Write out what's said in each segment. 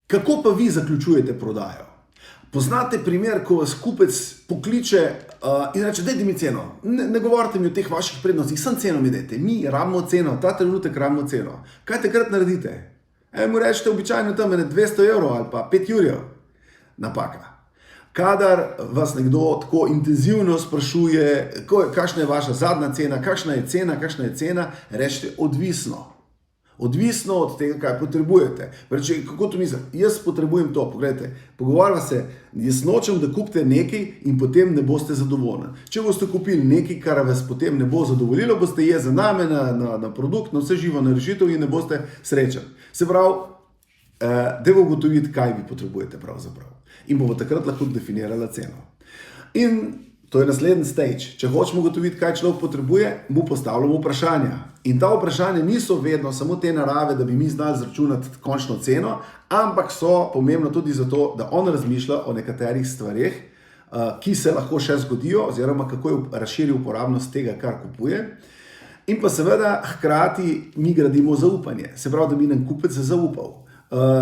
Kako pa vi zaključujete prodajo? Poznate primer, ko vas kupec pokliče in reče, dajte mi ceno. Ne govorite mi o teh vaših prednostih, samo ceno mi dajte. Mi rabimo ceno, ta trenutek rabimo ceno. Kaj takrat naredite? Mu rečete običajno tam 200 evrov ali pa 5 jurjev. Napaka. Kadar vas nekdo tako intenzivno sprašuje, kakšna je vaša zadnja cena, kakšna je cena, rečete odvisno. Odvisno od tega, kaj potrebujete. Reče, kako to mislim? Jaz potrebujem to. Poglejte, pogovarjava se, jaz nočem, da kupite nekaj in potem ne boste zadovoljni. Če boste kupili nekaj, kar vas potem ne bo zadovoljilo, boste jezi name, na produkt, na vse živo, na rešitev in ne boste srečni. Se pravi, dajmo ugotoviti, kaj vi potrebujete pravzaprav. In bomo takrat lahko definirali ceno. In to je naslednji stage. Če hočemo ugotoviti, kaj človek potrebuje, mu postavljamo vprašanja. In ta vprašanja niso vedno samo te narave, da bi mi znali zračunati končno ceno, ampak so pomembno tudi zato, da on razmišlja o nekaterih stvareh, ki se lahko še zgodijo, oziroma kako je razširil uporabnost tega, kar kupuje. In pa seveda hkrati mi gradimo zaupanje. Se pravi, da bi nam kupec zaupal.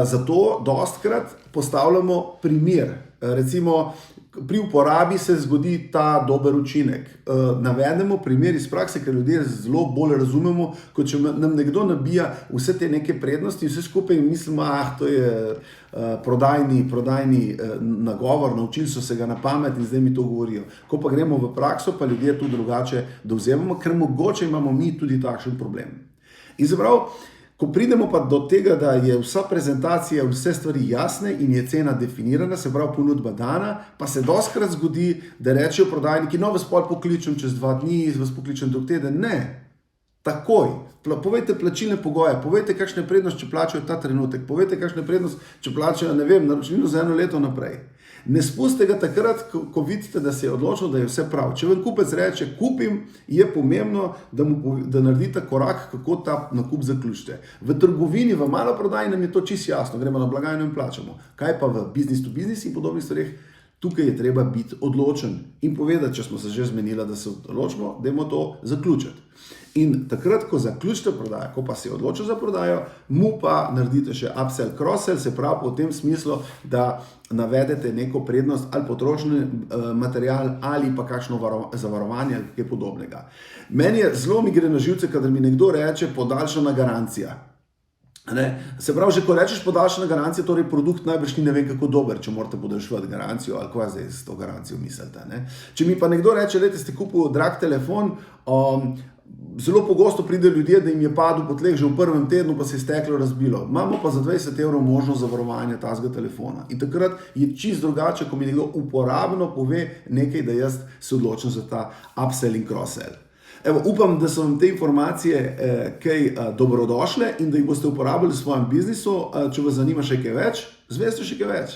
Zato dostikrat postavljamo primer. Recimo, pri uporabi se zgodi ta dober učinek. Navedemo primer iz prakse, ker ljudje zelo bolj razumemo, kot če nam nekdo nabija vse te neke prednosti in vse skupaj in mislimo, to je prodajni nagovor, naučili so se ga na pamet in zdaj mi to govorijo. Ko pa gremo v prakso, pa ljudje tu drugače dovzemamo, ker mogoče imamo mi tudi takšen problem. In zaprav, ko pridemo pa do tega, da je vsa prezentacija, vse stvari jasne in je cena definirana, se pravi ponudba dana, pa se dostikrat zgodi, da rečejo prodajniki, no, vas pol pokličem čez 2 dni, vas pokličem drug teden. Ne, takoj. Povejte plačilne pogoje, povejte, kakšna je prednost, če plačajo ta trenutek, povejte, kakšna je prednost, če plačajo, ne vem, naročnino za 1 leto naprej. Ne spustite ga takrat, ko vidite, da se je odločil, da je vse prav. Če vam kupec reče, kupim, je pomembno, da naredite korak, kako ta nakup zaključite. V trgovini, v maloprodaji nam je to čisto jasno, gremo na blagajno in plačamo. Kaj pa v business to business in podobnih stvareh? Tukaj je treba biti odločen in povedati, če smo se že zmenili, da se odločimo, dajmo to zaključiti. In takrat, ko zaključite prodajo, ko pa se odločite za prodajo, mu pa naredite še upsell, cross-sell, se pravi v tem smislu, da navedete neko prednost ali potrošni material ali pa kakšno zavarovanje ali kaj podobnega. Meni je zelo mi gre na živce, kadar mi nekdo reče podaljšana garancija. Se pravi, že ko rečeš podaljšana garancija, torej produkt najbrž ni ne vem kako dober, če morate podaljševati garancijo ali kaj zdaj s to garancijo mislite. Če mi pa nekdo reče, lejte, ste kupili drag telefon, zelo pogosto pride ljudje, da jim je padel po tleh že v prvem tednu, pa se je steklo razbilo. Imamo pa za 20 evrov možnost zavarovanja tazga telefona. In takrat je čisto drugače, ko mi nekdo uporabno pove nekaj, da jaz se odločim za ta upsell in cross-sell. Evo, upam, da so vam te informacije kaj dobrodošle in da jih boste uporabili v svojem biznisu. Če vas zanima še kaj več, zveste še kaj več.